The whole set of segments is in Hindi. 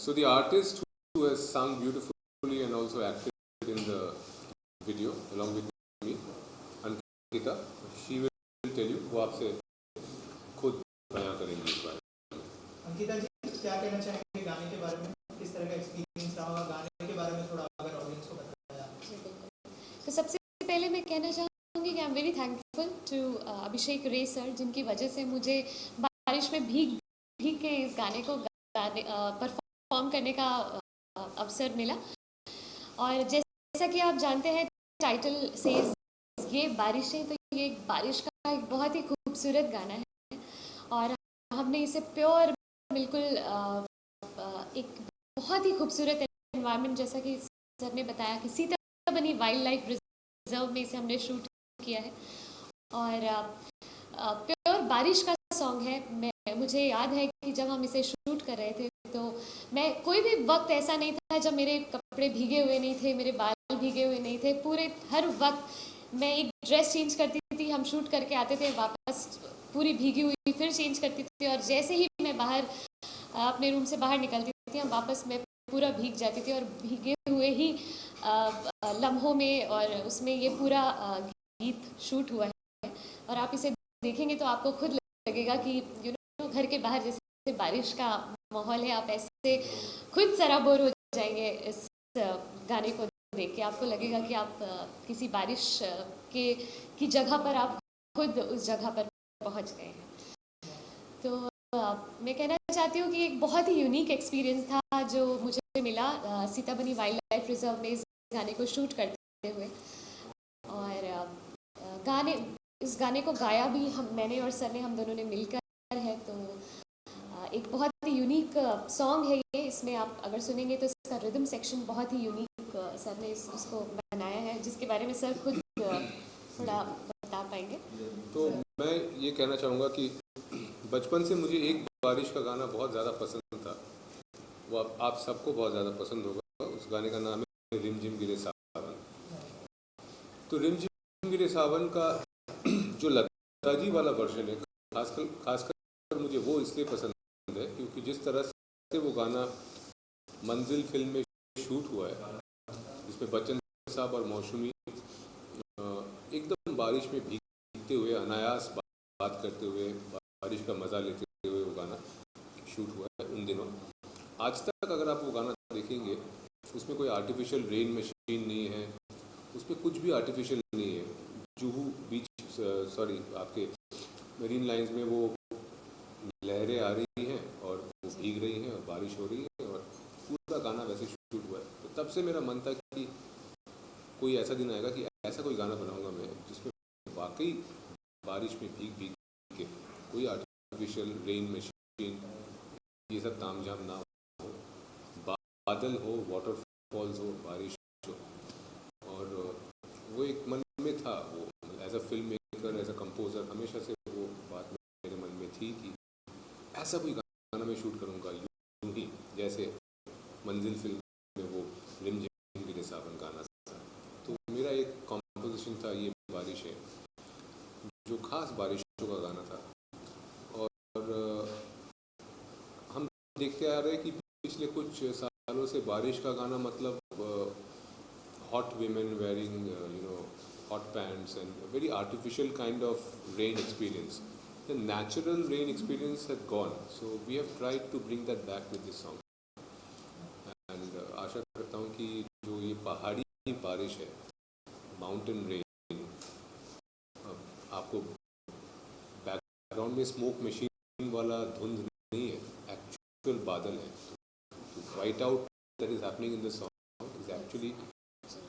So the artist who has sung beautifully and also acted in the video along with me, Ankita, she will tell you. वो आपसे खुद बयां करेंगी इस बारे में। अंकिता जी क्या कहना चाहेंगे गाने के बारे में, किस तरह का एक्सपीरियंस रहा होगा गाने के बारे में, थोड़ा अगर ऑडियंस को बताया। तो सबसे पहले मैं कहना चाहूँगी कि I am very thankful to Abhishek Ray sir, जिनकी वजह से मुझे बारिश में भीग के इस गाने को परफॉर्म करने का अवसर मिला। और जैसा कि आप जानते हैं टाइटल से ये बारिश है, तो ये बारिश का एक बहुत ही खूबसूरत गाना है और हमने इसे प्योर बिल्कुल एक बहुत ही खूबसूरत एनवायरनमेंट, जैसा कि सर ने बताया कि सीताबनी वाइल्ड लाइफ रिजर्व में इसे हमने शूट किया है और प्योर बारिश का सॉन्ग है। मुझे याद है कि जब हम इसे शूट कर रहे थे तो मैं कोई भी वक्त ऐसा नहीं था जब मेरे कपड़े भीगे हुए नहीं थे, मेरे बाल भीगे हुए नहीं थे। पूरे हर वक्त मैं एक ड्रेस चेंज करती थी, हम शूट करके आते थे वापस पूरी भीगी हुई फिर चेंज करती थी और जैसे ही मैं बाहर अपने रूम से बाहर निकलती थी हम वापस मैं पूरा भीग जाती थी और भीगे हुए ही लम्हों में और उसमें ये पूरा गीत शूट हुआ है। और आप इसे देखेंगे तो आपको खुद लगेगा कि घर के बाहर जैसे बारिश का माहौल है, आप ऐसे खुद सराबोर हो जाएंगे इस गाने को देख के। आपको लगेगा कि आप किसी बारिश की जगह पर आप खुद उस जगह पर पहुंच गए हैं। तो मैं कहना चाहती हूँ कि एक बहुत ही यूनिक एक्सपीरियंस था जो मुझे मिला सीताबनी वाइल्ड लाइफ रिजर्व में इस गाने को शूट करते हुए। और इस गाने को गाया भी मैंने और सर ने, हम दोनों ने मिलकर है। तो एक बहुत ही यूनिक सॉन्ग है ये। इसमें आप अगर सुनेंगे तो इसका रिदम सेक्शन बहुत ही यूनिक सर ने उसको बनाया है, जिसके बारे में सर खुद थोड़ा बता पाएंगे। तो मैं ये कहना चाहूँगा कि बचपन से मुझे एक बारिश का गाना बहुत ज़्यादा पसंद था, वो आप सबको बहुत ज़्यादा पसंद होगा। उस गाने का नाम है रिमझिम गिरे सावन। तो रिमझिम गिरे सावन का जो लता जी वाला वर्जन है, खासकर मुझे वो इसलिए पसंद है क्योंकि जिस तरह से वो गाना मंजिल फिल्म में शूट हुआ है, जिसमें बच्चन साहब और मौसमी एकदम बारिश में भीगते हुए अनायास बात करते हुए बारिश का मज़ा लेते हुए वो गाना शूट हुआ है उन दिनों। आज तक अगर आप वो गाना देखेंगे उसमें कोई आर्टिफिशियल रेन मशीन नहीं है, उसमें कुछ भी आर्टिफिशियल नहीं है। जुहू बीच आपके मरीन लाइंस में वो लहरें आ रही हैं और वो भीग रही हैं और बारिश हो रही है और पूरा गाना वैसे शूट हुआ है। तो तब से मेरा मन था कि कोई ऐसा दिन आएगा कि ऐसा कोई गाना बनाऊंगा मैं जिसमें वाकई बारिश में भीग के कोई आर्टिफिशियल रेन मशीन ये सब तामझाम ना हो, बादल हो, वाटरफॉल्स हो, बारिश हो। और वो एक मन में था, वो as a film maker, as a composer हमेशा से वो बात मेरे मन में थी कि ऐसा कोई गाना मैं शूट करूँगा यूँ ही जैसे मंजिल फिल्म में वो रिमझिम गिरे सावन गाना था। तो मेरा एक कॉम्पोजिशन था ये बारिश है, जो खास बारिशों का गाना था। और हम देखते आ रहे हैं कि पिछले कुछ सालों से बारिश का गाना मतलब hot women wearing hot pants and a very artificial kind of rain experience. The natural rain experience had gone, so we have tried to bring that back with this song. And आशा करता हूँ कि जो ये पहाड़ी बारिश है, माउंटेन रेन, आपको बैकग्राउंड में स्मोक मशीन वाला धुंध नहीं है, एक्चुअल बादल है। To white out that is happening in the song is actually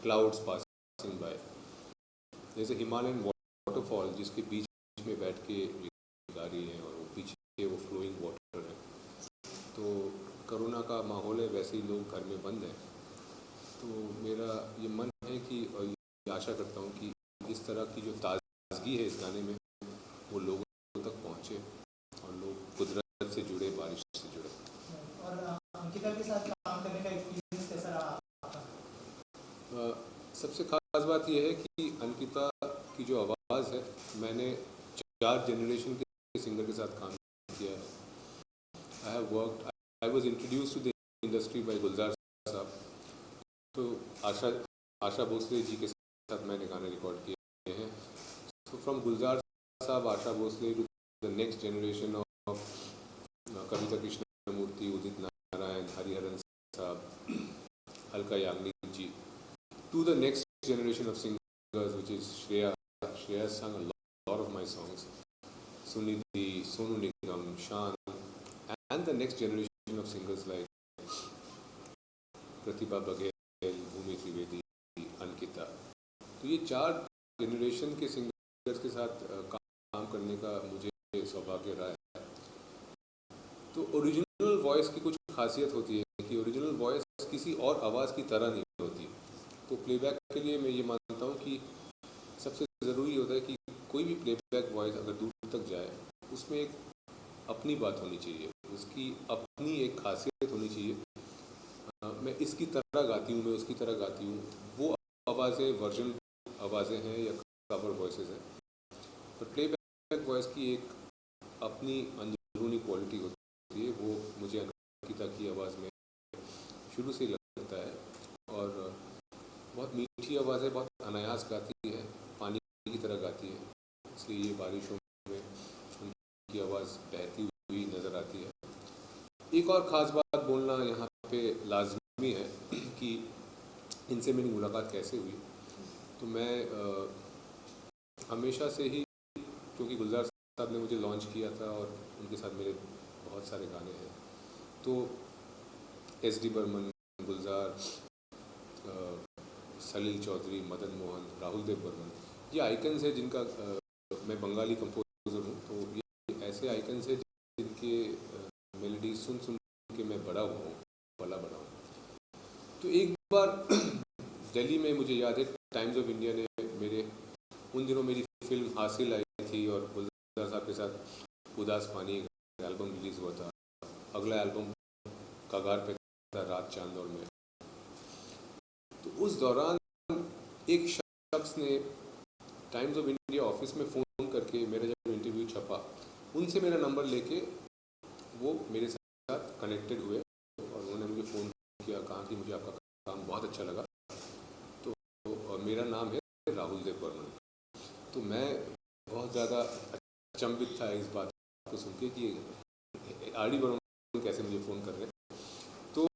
clouds passing by. जैसे हिमालयन वाटरफॉल जिसके बीच में बैठ के गा रही है और वो पीछे वो फ्लोइंग वाटर है। तो कोरोना का माहौल है, वैसे ही लोग घर में बंद हैं। तो मेरा ये मन है कि और ये आशा करता हूँ कि इस तरह की जो ताजगी है इस गाने में वो लोगों तक पहुँचे और लोग कुदरत से जुड़े, बारिश से जुड़े। और अंकिता के साथ काम करने का एक्सपीरियंस कैसा रहा? सबसे खास बात यह है कि अंकिता की जो आवाज़ है, मैंने 4 जनरेशन के सिंगर के साथ काम किया है। I have worked, I was introduced to the industry by Gulzar sahab. तो आशा भोसले जी के साथ मैंने गाने रिकॉर्ड किए हैं। So from Gulzar साहब, Asha Bhosle to the next generation of कविता कृष्णमूर्ति, उदित नारायण, हरिहरन साहब, अलका याग्निक जी, to the next generation of singers which is Shreya. Shreya sang a lot of my songs. Sunidhi, Sonu Nigam, Shan, and the next generation of singers like Pratibha Baghel, Bhumi Trivedi, Ankita. तो ये 4 जनरेशन के सिंगर्स के साथ काम करने का मुझे सौभाग्य रहा है। तो ओरिजिनल वॉइस की कुछ खासियत होती है कि ओरिजिनल वॉइस किसी और आवाज़ की तरह नहीं होती। तो प्लेबैक के लिए मैं ये मानता हूँ कि सबसे ज़रूरी होता है कि कोई भी प्लेबैक वॉइस अगर दूर तक जाए, उसमें एक अपनी बात होनी चाहिए, उसकी अपनी एक खासियत होनी चाहिए। मैं इसकी तरह गाती हूँ, मैं उसकी तरह गाती हूँ, वो आवाज़ें वर्जन आवाज़ें हैं या कवर वॉइसेस हैं। पर प्लेबैक वॉइस की एक अपनी अंदरूनी क्वालिटी होती है, वो मुझे अंकिता की आवाज़ में शुरू से ही लगता है। और बहुत मीठी आवाज़ है, बहुत अनायास गाती है, पानी की तरह गाती है, इसलिए ये बारिशों में उनकी आवाज़ बहती हुई नज़र आती है। एक और ख़ास बात बोलना यहाँ पे लाजमी है कि इनसे मेरी मुलाकात कैसे हुई। तो मैं हमेशा से ही, क्योंकि गुलजार साहब ने मुझे लॉन्च किया था और उनके साथ मेरे बहुत सारे गाने हैं, तो SD बर्मन, गुलजार, सलील चौधरी, मदन मोहन, राहुल देव बर्मन, ये आइकन्स हैं जिनका मैं बंगाली कंपोज़र हूँ, तो ये ऐसे आइकन्स हैं जिनके मेलोडी सुन के मैं बड़ा हुआ हूँ, पला बड़ा हूँ। तो एक बार दिल्ली में मुझे याद है टाइम्स ऑफ इंडिया ने उन दिनों मेरी फिल्म हासिल आई थी और गुलजार साहब के साथ उदास पानी एल्बम रिलीज़ हुआ था। अगला एल्बम कगार पे था, रात चांद और मैं। तो उस दौरान एक शख्स ने टाइम्स ऑफ इंडिया ऑफिस में फ़ोन करके, मेरा जब इंटरव्यू छपा, उनसे मेरा नंबर लेके वो मेरे साथ कनेक्टेड हुए और उन्होंने मुझे फ़ोन किया, कहा कि मुझे आपका काम बहुत अच्छा लगा। तो मेरा नाम है राहुल देव बर्मन। तो मैं बहुत ज़्यादा अचंभित था इस बात को सुन के कि RD बर्मन कैसे मुझे फ़ोन कर रहे हैं। तो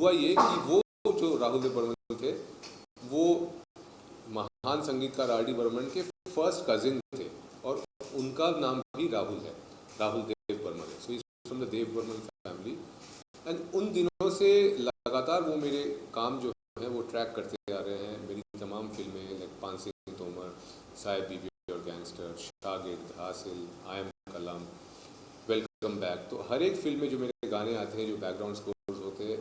हुआ ये कि वो जो राहुल देव बर्मन थे, वो महान संगीतकार RD बर्मन के फर्स्ट कजिन थे और उनका नाम भी राहुल है, राहुल देव बर्मन है। So is from the Dev Burman family. And उन दिनों से लगातार वो मेरे काम जो है वो ट्रैक करते आ रहे हैं। मेरी तमाम फिल्में लाइक पान सिंह तोमर, साहिब बीबी और गैंगस्टर, शागिर्द, हासिल, I am Kalam, welcome back, तो हर एक फिल्म में जो मेरे गाने आते हैं, जो बैकग्राउंड स्कोर्स होते हैं,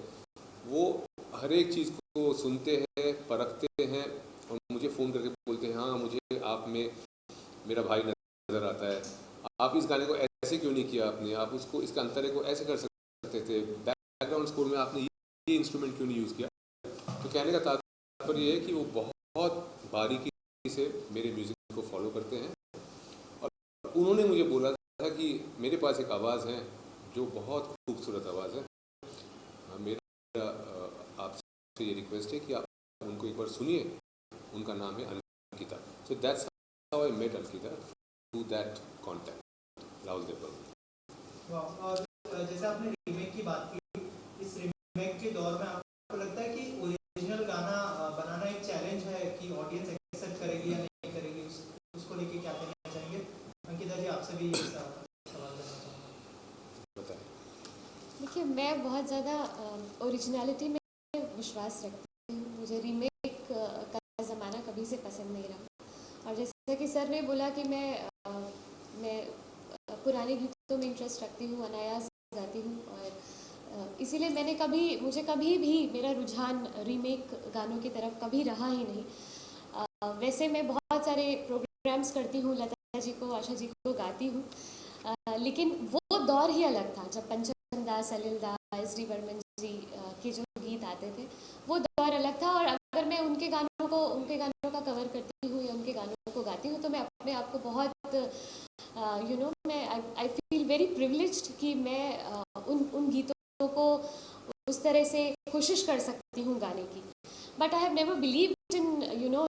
वो हर एक चीज़ को सुनते हैं, परखते हैं और मुझे फ़ोन करके बोलते हैं, हाँ मुझे आप में मेरा भाई नज़र आता है, आप इस गाने को ऐसे क्यों नहीं किया आपने, आप उसको इसका अंतरे को ऐसे कर सकते थे, बैकग्राउंड स्कोर में आपने ये इंस्ट्रूमेंट क्यों नहीं यूज़ किया। तो कहने का तात्पर्य ये है कि वो बहुत बारीकी से मेरे म्यूज़िक को फॉलो करते हैं और उन्होंने मुझे बोला था कि मेरे पास एक आवाज़ है जो बहुत खूबसूरत आवाज़ है, मेरा आपसे ये रिक्वेस्ट है कि आप उनको एक बार सुनिए, उनका नाम है Ankita. So that's how I met Ankita, through that contact, Rahul Dev Burman. और जैसे आपने रीमेक की बात की, इस रीमेक के दौर में आपको लगता है कि ओरिजिनल गाना बनाना एक चैलेंज है कि ऑडियंस एक्सेप्ट करेगी या नहीं करेगी, उसको लेके क्या कहना चाहेंगे? अंकिता जी, आपसे भी सवाल करना चाहूँगा। बताएं। देखिए, मैं बहुत ज़्यादा ओरिजिनलिटी में विश्वास रखती हूँ। मुझे रीमेक का ज़माना कभी से पसंद नहीं रहा। और जैसा कि सर ने बोला कि मैं पुराने गीतों में इंटरेस्ट रखती हूँ, अनायास गाती हूँ और इसीलिए मुझे कभी भी मेरा रुझान रीमेक गानों की तरफ कभी रहा ही नहीं। वैसे मैं बहुत सारे प्रोग्राम्स करती हूँ, लता जी को, आशा जी को गाती हूँ, लेकिन वो दौर ही अलग था जब पंचम दास, सलील दास, SD बर्मन जी के जो गीत आते थे, वो दौर अलग था। और अगर मैं उनके गानों का कवर करती हूँ या उनके गानों को गाती हूँ तो मैं अपने आप को बहुत मैं आई फील वेरी प्रिविलेज्ड कि मैं उन गीतों को तरह से कोशिश कर सकती हूँ गाने की. But I have never believed in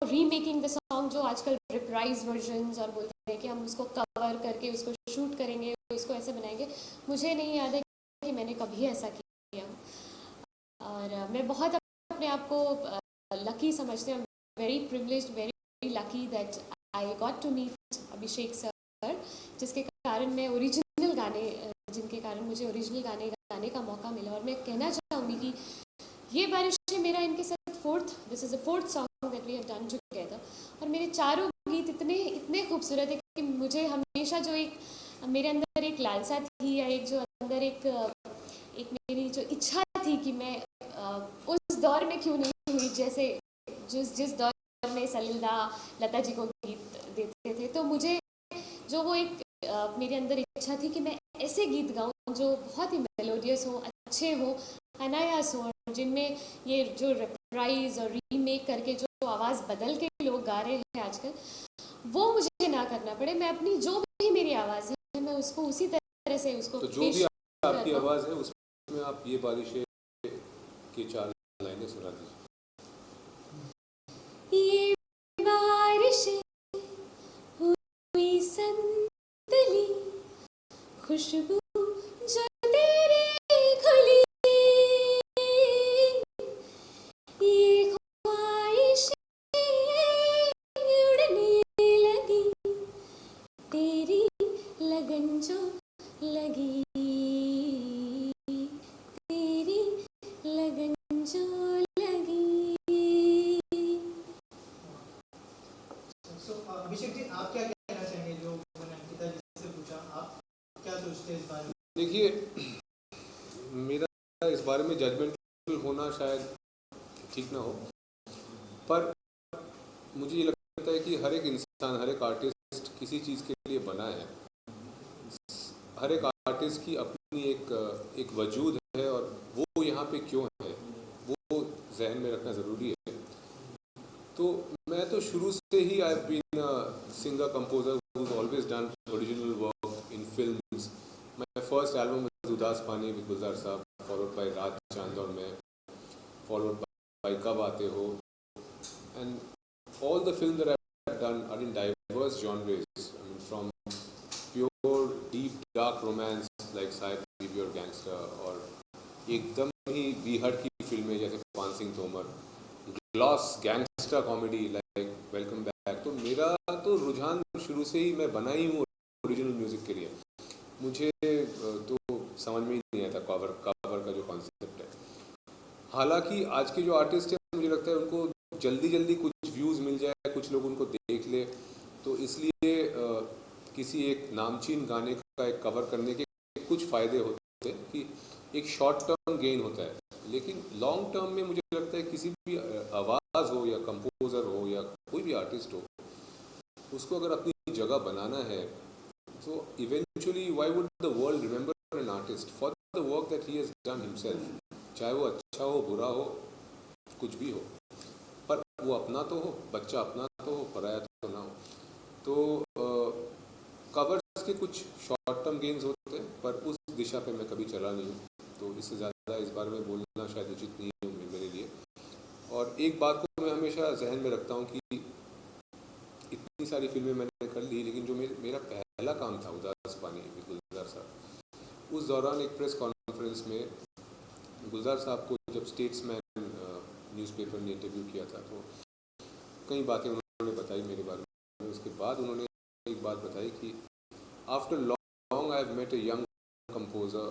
remaking the song, जो आजकल रिप्राइज वर्जन्स और बोलते हैं कि हम उसको कवर करके उसको शूट करेंगे, उसको ऐसे बनाएंगे. मुझे नहीं याद है कि मैंने कभी ऐसा किया. और मैं बहुत अपने आप को लकी समझती हूँ. Very privileged, very lucky that I got to meet Abhishek sir, जिसके कारण मैं ओरिजिनल गाने, जिनके कारण मुझे ओरिजिनल गाने गाने का मौका मिला. और मैं कहना चाहूँगी कि ये बारिश है मेरा इनके साथ this is the fourth song that we have done together. और मेरे चारों गीत इतने खूबसूरत है कि मुझे हमेशा जो एक मेरे अंदर एक लालसा थी, या एक जो अंदर एक मेरी जो इच्छा थी कि मैं उस दौर में क्यों नहीं हुई, जैसे जिस दौर में सलिलदा लता जी को गीत देते थे. तो मुझे जो वो एक मेरे अंदर इच्छा थी कि मैं ऐसे गीत गाऊं जो बहुत ही मेलोडियस हो, अच्छे हो, अनायास हो, और जिनमें ये जो रिप्राइज और रीमेक करके जो आवाज़ बदल के लोग गा रहे हैं आजकल, वो मुझे ना करना पड़े. मैं अपनी जो भी मेरी आवाज़ है मैं उसको उसी तरह से उसको तो जो भी आपकी आवाज़ है उसमें आप ये बारिश की 4 लाइनें सुना दीजिए. ये बारिश हुई संदली, खुशबू जो तेरी खुली, ये ख्वाहिशें उड़ने लगी, तेरी लगन जो लगी, तेरी लगन जो लगी. सो अभिषेक जी, आप क्या कहना चाहेंगे जो मैंने अंकिता जी से पूछा? आप क्या सोचते हैं इस बारे में? देखिए, मेरा इस बारे में जजमेंटल होना शायद ठीक ना हो, पर मुझे ये लगता है कि हर एक इंसान, हर एक आर्टिस्ट किसी चीज़ के लिए बना है. हर एक आर्टिस्ट की अपनी एक वजूद है, और वो यहाँ पे क्यों है वो जहन में रखना ज़रूरी है. तो मैं तो शुरू से ही I have been singer composer who has always done original work in films. My first album was Udaas Paani with गुलजार साहब, फॉलोड बाय रात चांद और मैं, फॉलोड बाय कब आते हो, and all the films that I've done are in diverse genres. I mean, from pure deep dark romance like Saheb Biwi Aur Gangster, और एकदम ही बीहड़ की फिल्में जैसे पान Singh Tomar, gloss gangster comedy like welcome back. तो मेरा तो रुझान शुरू से ही, मैं बना ही हूँ ओरिजिनल म्यूजिक के लिए. मुझे तो समझ में ही नहीं आता कवर का जो कॉन्सेप्ट है. हालांकि आज के जो आर्टिस्ट हैं, मुझे लगता है उनको जल्दी कुछ व्यूज़ मिल जाए, कुछ लोग उनको देख ले, तो इसलिए किसी एक नामचीन गाने का एक कवर करने के कुछ फ़ायदे होते हैं कि एक शॉर्ट टर्म गेन होता है. लेकिन लॉन्ग टर्म में मुझे लगता है किसी भी आवाज़ हो या कंपोज़र हो या कोई भी आर्टिस्ट हो, उसको अगर अपनी जगह बनाना है, तो eventually why would the world remember an artist for the work that he has done himself, चाहे वो अच्छा हो, बुरा हो, कुछ भी हो, पर वो अपना तो हो, बच्चा अपना तो हो, पराया तो ना हो. तो कवर्स के कुछ शॉर्ट टर्म गेन्स होते हैं, पर उस दिशा पे मैं कभी चला नहीं हूँ, तो इससे ज़्यादा इस बारे में बोलना शायद उचित नहीं है मेरे लिए. और एक बात को मैं हमेशा जहन में रखता हूँ कि इतनी सारी फिल्में मैंने कर ली, लेकिन जो मेरा पहला काम था उदास पानी विद गुलजार साहब, उस दौरान एक प्रेस कॉन्फ्रेंस में गुलजार साहब को जब स्टेट्समैन न्यूज़पेपर ने इंटरव्यू किया था, तो कई बातें उन्होंने बताई मेरे बारे में. उसके बाद उन्होंने एक बात बताई कि after long I have met a young composer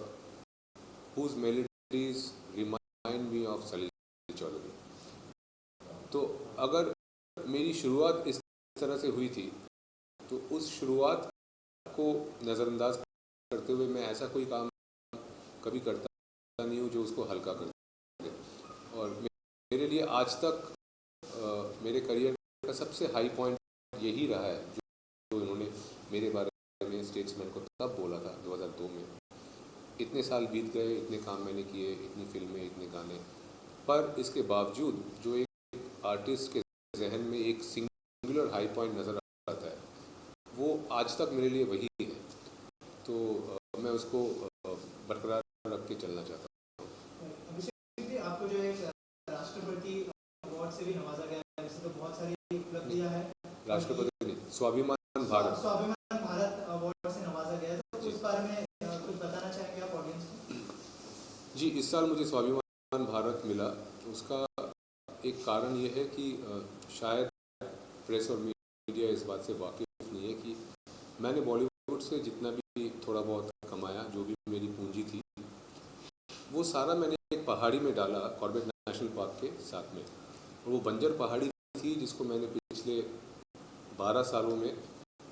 whose melodies remind me of Salil Chowdhury. तो अगर मेरी शुरुआत इस तरह से हुई थी, तो उस शुरुआत को नज़रअंदाज करते हुए मैं ऐसा कोई काम कभी करता नहीं हूँ जो उसको हल्का कर दे. और मेरे लिए आज तक मेरे करियर का सबसे हाई पॉइंट यही रहा है जो इन्होंने मेरे बारे में स्टेट्समैन को तब बोला था 2002 में. इतने साल बीत गए, इतने काम मैंने किए, इतनी फिल्में, इतने गाने, पर इसके बावजूद जो एक आर्टिस्ट के जहन में एक सिंगुलर हाई पॉइंट नज़र आता है, वो आज तक मेरे लिए वही है. तो मैं उसको बरकरार रख के चलना चाहता हूँ. अभिषेक राष्ट्रपति नहीं, स्वाभिमान भारत। स्वाभिमान भारत अवार्ड से नवाजा गया है, तो उस बारे में कुछ बताना चाहेंगे आप ऑडियंस को? जी, इस साल मुझे स्वाभिमान भारत मिला। उसका एक कारण ये है कि शायद प्रेस और मीडिया इस बात से वाकिफ नहीं है कि मैंने बॉलीवुड से जितना भी थोड़ा बहुत कमाया, जो भी मेरी पूंजी थी, वो सारा मैंने एक पहाड़ी में डाला, कॉर्बेट नेशनल पार्क के साथ में। और वो बंजर पहाड़ी थी जिसको मैंने पिछले 12 सालों में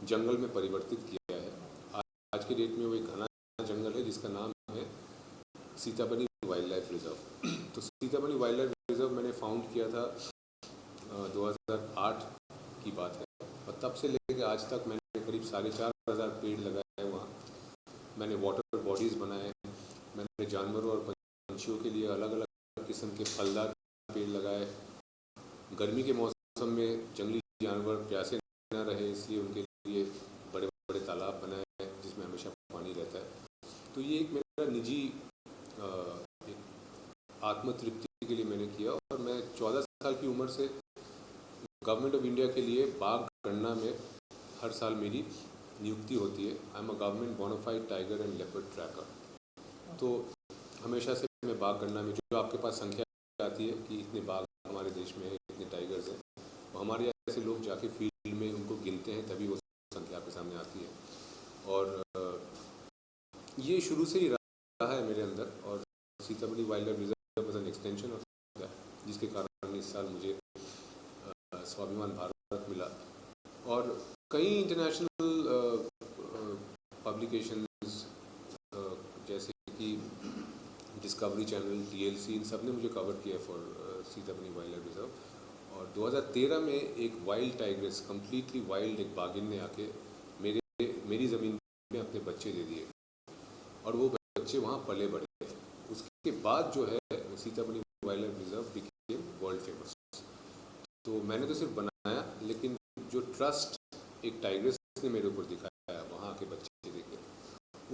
जंगल में परिवर्तित किया है। आज के डेट में वो एक घना जंगल है जिसका नाम है सीताबनी वाइल्ड लाइफ रिजर्व। तो सीताबनी वाइल्ड लाइफ रिजर्व मैंने फाउंड किया था 2008 की बात है, और तब से लेकर आज तक मैंने करीब 4,500 पेड़ लगाए वहाँ। मैंने वाटर बॉडीज़ बनाए, मैंने जानवरों और पंछियों के लिए अलग अलग किस्म के फलदार पेड़ लगाए। गर्मी के मौसम में जंगली जानवर प्यासे न रहे, इसलिए उनके लिए बड़े बड़े तालाब बनाए जिसमें हमेशा पानी रहता है। तो ये एक मेरा निजी आत्मतृप्ति के लिए मैंने किया। और मैं 14 साल की उम्र से गवर्नमेंट ऑफ इंडिया के लिए बाघ गणना में हर साल मेरी नियुक्ति होती है। I am a government bonafide tiger and leopard tracker. तो हमेशा से मैं बाघ गणना में जो आपके पास संख्या आती है कि इतने बाघ हमारे देश में है, इतने टाइगर्स हैं, तो हमारे ऐसे लोग जाके फील्ड में उनको गिनते हैं, तभी वो संख्या आपके सामने आती है। और ये शुरू से ही रहा है मेरे अंदर। और Sitabani wild life reserve was an extension of that, जिसके कारण इस साल मुझे स्वाभिमान भारत मिला। और कई इंटरनेशनल पब्लिकेशंस जैसे कि डिस्कवरी चैनल, TLC, इन सब ने मुझे कवर किया for Sitabani wild life reserve. और 2013 में एक वाइल्ड टाइग्रेस, कम्प्लीटली वाइल्ड एक बाघिन ने आके मेरी ज़मीन में अपने बच्चे दे दिए, और वो बच्चे वहाँ पले बढ़े। उसके बाद जो है Sitabani wild life reserve became world famous. तो मैंने तो सिर्फ बनाया, लेकिन जो ट्रस्ट एक टाइग्रेस ने मेरे ऊपर दिखाया वहाँ के बच्चे देखे,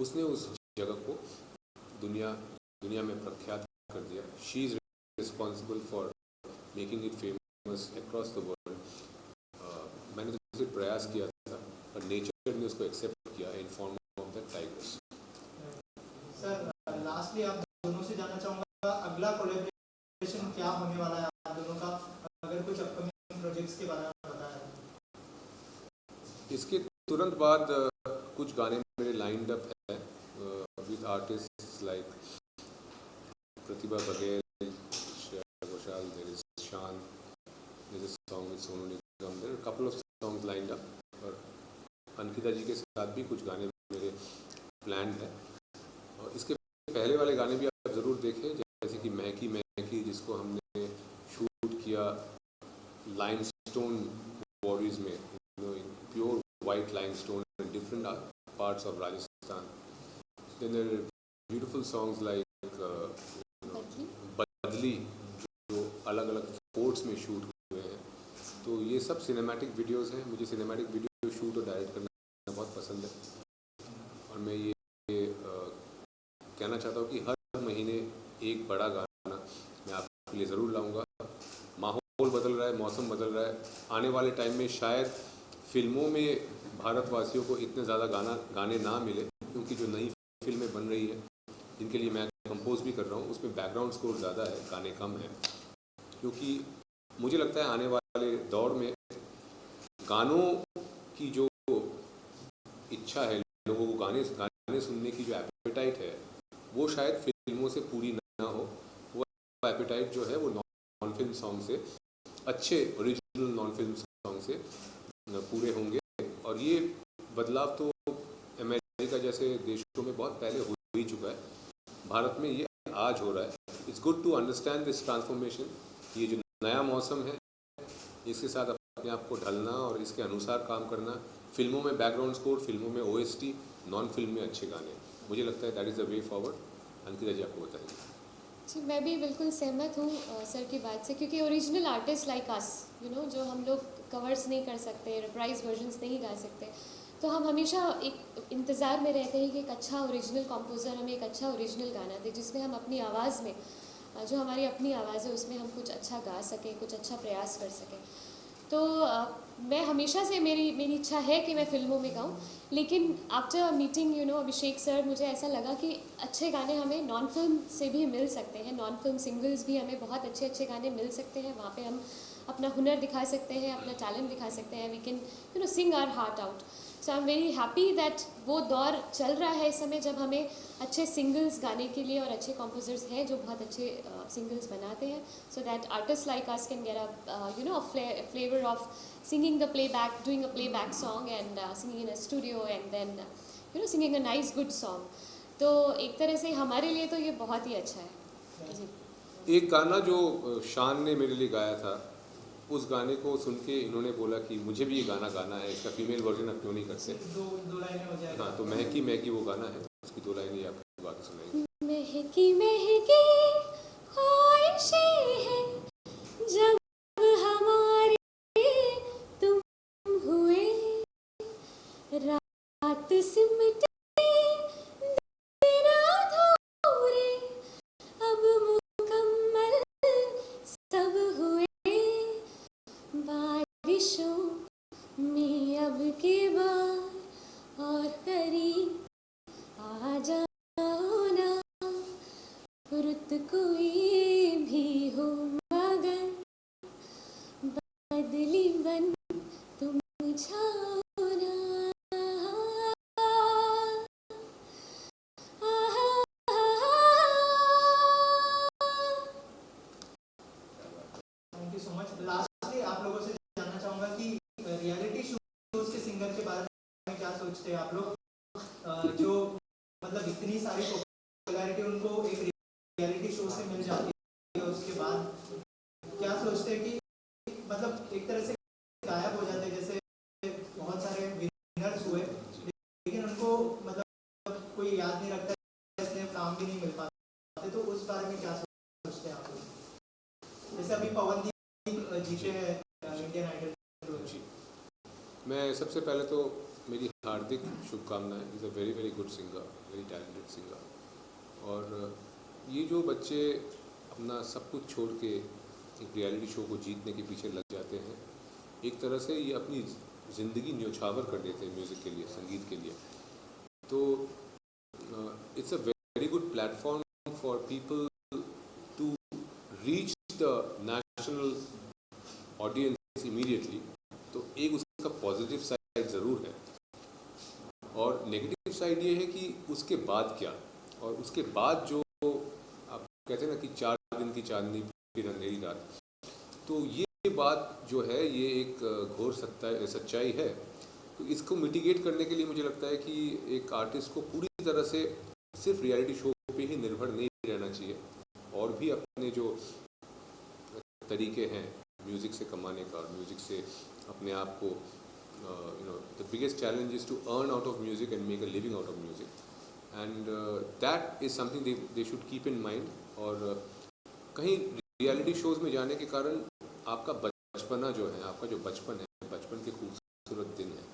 उसने उस जगह को दुनिया में प्रख्यात कर दिया। She is responsible for making it famous across the world. मैंने तो सिर्फ प्रयास किया था, और नेचर ने उसको एक्सेप्ट किया in form of the tigress. Sir, lastly आप दोनों से जानना चाहूँगा, अगला कोलैबोरेशन क्या होने वाला है आप दोनों का? अगर कुछ अपकमिंग प्रोजेक्ट्स के बारे में बताएं। इसके तुरंत बाद कुछ गाने मेरे लाइंड अप है with artists like Pratibha Baghel, Shreya Ghoshal, there is Shaan, there is song with Sonu Nigam, there are couple of songs lined up. और अंकिता जी के साथ भी कुछ गाने मेरे प्लान है। और इसके पहले वाले गाने भी आप ज़रूर देखें, जैसे कि महकी महकी, जिसको हमने शूट किया लाइमस्टोन बॉडीज़ में, pure white limestone in different parts of Rajasthan. Then there are beautiful songs like बदली, जो अलग अलग फोर्ट्स में शूट हुए हैं। तो ये सब सिनेमैटिक वीडियोस हैं। मुझे सिनेमैटिक वीडियो शूट और डायरेक्ट करना बहुत पसंद है। और मैं ये कहना चाहता हूँ कि हर महीने एक बड़ा गाना मैं आपके लिए ज़रूर लाऊंगा। माहौल बदल रहा है, मौसम बदल रहा है। आने वाले टाइम में शायद फिल्मों में भारतवासियों को इतने ज़्यादा गाने ना मिले, क्योंकि जो नई फिल्में बन रही है, जिनके लिए मैं कंपोज भी कर रहा हूँ, उसमें बैकग्राउंड स्कोर ज़्यादा है, गाने कम हैं। क्योंकि मुझे लगता है आने वाले दौर में गानों की जो इच्छा है, लोगों को गाने सुनने की जो एपेटाइट है, वो शायद फिल्मों से पूरी ना हो। वो एपेटाइट जो है वो नॉन फिल्म सॉन्ग से, अच्छे ओरिजिनल नॉन फिल्म सॉन्ग से पूरे होंगे। और ये बदलाव तो अमेरिका जैसे देशों में बहुत पहले हो ही चुका है, भारत में ये आज हो रहा है। It's good to understand this transformation. ये जो नया मौसम है, इसके साथ अपने आप को ढलना और इसके अनुसार काम करना। फिल्मों में बैकग्राउंड स्कोर, फिल्मों में OST, नॉन फिल्म में अच्छे गाने, मुझे लगता है that is the way forward. Ankita ji आपको बताइए। जी, मैं भी बिल्कुल सहमत हूँ सर की बात से, क्योंकि ओरिजिनल आर्टिस्ट लाइक अस, जो हम लोग कवर्स नहीं कर सकते, रिप्राइज वर्जन्स नहीं गा सकते, तो हम हमेशा एक इंतज़ार में रहते हैं कि एक अच्छा ओरिजिनल कंपोज़र हमें एक अच्छा ओरिजिनल गाना दे, जिसमें हम अपनी आवाज़ में, जो हमारी अपनी आवाज़ है, उसमें हम कुछ अच्छा गा सकें, कुछ अच्छा प्रयास कर सकें। तो मैं हमेशा से मेरी इच्छा है कि मैं फिल्मों में गाऊं, लेकिन आफ्टर मीटिंग अभिषेक सर, मुझे ऐसा लगा कि अच्छे गाने हमें नॉन फिल्म से भी मिल सकते हैं, नॉन फिल्म सिंगल्स भी हमें बहुत अच्छे अच्छे गाने मिल सकते हैं, वहाँ पे हम अपना हुनर दिखा सकते हैं, अपना टैलेंट दिखा सकते हैं, we can sing our heart out. So I am very happy that वो दौर चल रहा है इस समय जब हमें अच्छे सिंगल्स गाने के लिए, और अच्छे कंपोजर्स हैं जो बहुत अच्छे सिंगल्स बनाते हैं, so that artist like us can get a flavour of singing the playback, doing a playback song and singing in a studio and then singing a nice good song. तो एक तरह से हमारे लिए तो ये बहुत ही अच्छा है जी। एक गाना जो शान ने मेरे लिए गाया था, उस गाने को सुन के इन्होंने बोला कि मुझे भी ये गाना गाना है, इसका फीमेल वर्जन आप क्यों नहीं करते? दो लाइनें हो जाएगा। हाँ, तो महकी महकी वो गाना है, उसकी 2 लाइनें आपको गा के सुनाएंगे। महकी महकी ख्वाहिशें हैं जब हमारी तुम हुए, रात सिमटे दिन अधूरे, अब मुकम्मल सब हुए, बारिशों में अब के बार और करीब आ जाओ ना, रुत कोई भी हो मगर बदली बन तुम जाओ ना। Thank you so much. Lastly आप लोगों से जानना चाहूँगा कि रियलिटी शोज के सिंगर के बारे में क्या सोचते हैं आप लोग? जो मतलब इतनी सारी पॉपुलैरिटी उनको एक रियलिटी शो से मिल जाती है, उसके बाद क्या सोचते हैं कि मतलब एक तरह से गायब हो जाते हैं, जैसे बहुत सारे विनर्स हुए लेकिन उनको मतलब कोई याद नहीं रखता, इसलिए काम भी नहीं मिल पाते, तो उस बारे में क्या सोचते हैं आप लोग? जैसे अभी पवनदीप जीते हैं इंडियन आइडल। मैं सबसे पहले तो मेरी हार्दिक शुभकामनाएं, is a very very good singer, very talented singer. और ये जो बच्चे अपना सब कुछ छोड़ के एक रियलिटी शो को जीतने के पीछे लग जाते हैं, एक तरह से ये अपनी ज़िंदगी न्योछावर कर देते हैं म्यूज़िक के लिए, संगीत के लिए। तो it's a very good platform for people to reach the national audience immediately. तो एक उसका पॉजिटिव साइड ज़रूर है, और नेगेटिव साइड ये है कि उसके बाद क्या, और उसके बाद जो आप कहते हैं ना कि 4 दिन की चांदनी फिर अंधेरी रात, तो ये बात जो है ये एक घोर सच्चाई है। तो इसको मिटिगेट करने के लिए मुझे लगता है कि एक आर्टिस्ट को पूरी तरह से सिर्फ रियलिटी शो पे ही निर्भर नहीं रहना चाहिए, और भी अपने जो तरीके हैं म्यूज़िक से कमाने का, म्यूज़िक से अपने आप को the biggest challenge is to earn out of music and make a living out of music, and that is something they should keep in mind. और कहीं रियलिटी शोज़ में जाने के कारण आपका बचपना जो है, आपका जो बचपन है, बचपन के खूबसूरत दिन है,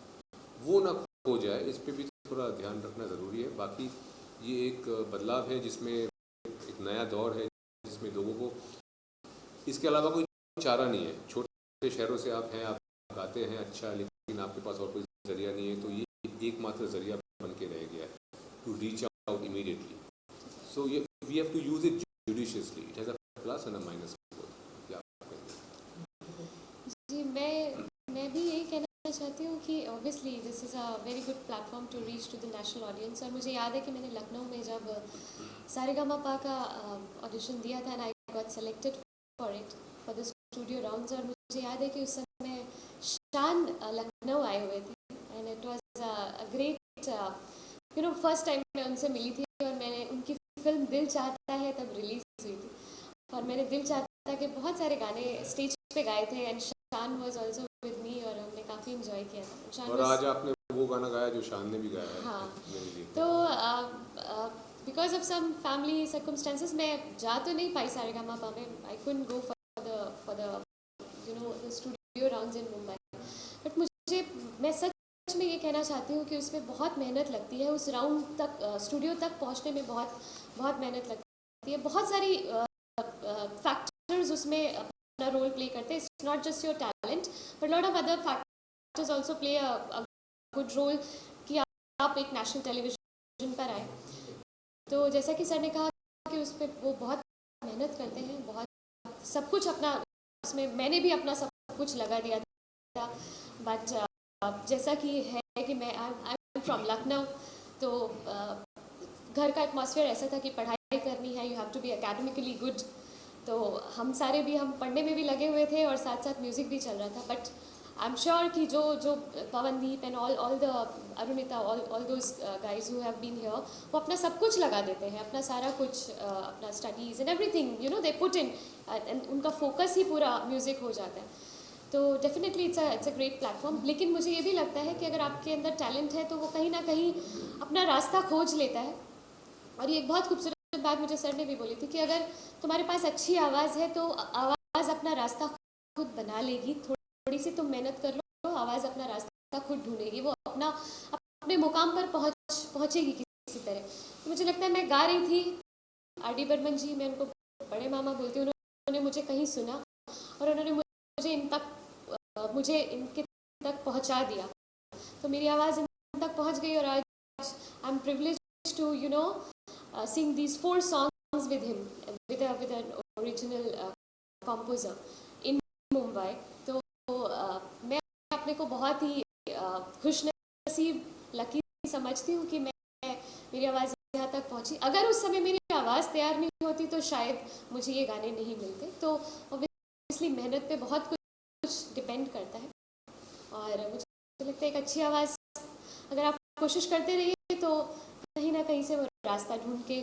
वो ना खो जाए, इस पे भी थोड़ा ध्यान रखना ज़रूरी है। बाकी ये एक बदलाव है जिसमें एक नया दौर है, जिसमें लोगों को इसके अलावा कोई चारा नहीं है। छोटे शहरों से आप हैं, आप गाते हैं अच्छा, लेकिन आपके पास और कोई ज़रिया नहीं है, तो ये एकमात्र ज़रिया बन के रह गया है to reach out immediately. So we have to use it judiciously, it has a plus and a minus. जी, मैं भी यही कहना चाहती हूँ कि obviously this is a very good platform to reach to the national audience. और मुझे याद है कि मैंने लखनऊ में जब सारेगामापा का ऑडिशन दिया था and I got selected for it for the studio rounds, और मुझे याद है कि उस समय शान लखनऊ आए हुए थे and it was a great first time मैं उनसे मिली थी, और मैंने उनकी फिल्म दिल चाहता है तब रिलीज हुई थी, और मैंने दिल चाहता के बहुत सारे गाने स्टेज पे गाए थे एंड शान वाज आल्सो विद मी, और हमने काफ़ी एंजॉय किया था। शान और आज आपने वो गाना गाया जो शान ने भी गाया है। हाँ, मेरे लिए तो because of some family circumstances मैं जा तो नहीं पाई सारेगामापा में, I couldn't go for the studio rounds in Mumbai, but मैं सच में ये कहना चाहती हूँ कि उसमें बहुत मेहनत लगती है, उस राउंड तक स्टूडियो तक पहुँचने में बहुत मेहनत लगती है, बहुत सारी फैक्टर्स उसमें अपना रोल प्ले करते हैं. It's not just your talent but lot of other factors also play a good role कि आप एक नेशनल टेलीविजन पर आए. तो जैसा कि सर ने कहा कि उस पर वो बहुत मेहनत करते हैं, बहुत सब कुछ अपना उसमें मैंने भी अपना सब कुछ लगा दिया था. बट जैसा कि है कि मैं आई एम फ्रॉम लखनऊ, तो घर का एटमॉस्फेयर ऐसा था कि पढ़ाई करनी है, you have to be academically good. तो हम सारे भी हम पढ़ने में भी लगे हुए थे और साथ साथ म्यूज़िक भी चल रहा था. बट आई एम श्योर कि जो Pawandeep and all the Arunita all those guys who have been here, वो अपना सब कुछ लगा देते हैं, अपना सारा कुछ अपना studies and everything you know they put in, and उनका फोकस ही पूरा म्यूज़िक हो जाता है. तो definitely it's a great platform. लेकिन मुझे ये भी लगता है कि अगर आपके अंदर टैलेंट है तो वो कहीं ना कहीं अपना रास्ता खोज लेता है. और ये एक बहुत खूबसूरत बात मुझे सर ने भी बोली थी कि अगर तुम्हारे पास अच्छी आवाज़ है तो आवाज़ अपना रास्ता खुद बना लेगी. थोड़ी सी तुम मेहनत कर लो, आवाज़ अपना रास्ता खुद ढूंढेगी, वो अपने मुकाम पर पहुँचेगी किसी तरह. तो मुझे लगता है मैं गा रही थी, आर.डी. बर्मन जी, मैं उनको बड़े मामा बोलती हूँ, उन्होंने मुझे कहीं सुना और उन्होंने मुझे इनके तक पहुँचा दिया. तो मेरी आवाज़ इन तक पहुँच गई और आज I am privileged to you know sing these 4 songs with him, with an original composer in Mumbai. तो मैं अपने को बहुत ही खुशनसीब लकी समझती हूँ कि मेरी आवाज़ यहाँ तक पहुँची. अगर उस समय मेरी आवाज़ तैयार नहीं होती तो शायद मुझे ये गाने नहीं मिलते. तो ऑब्वियसली मेहनत पे बहुत कुछ डिपेंड करता है और मुझे लगता है एक अच्छी आवाज़ अगर आप कोशिश करते रहिए तो कहीं ना कहीं से वो रास्ता ढूंढ के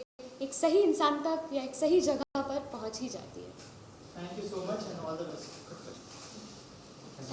एक सही इंसान तक या एक सही जगह पर पहुंच ही जाती है. Thank you so much and all the best.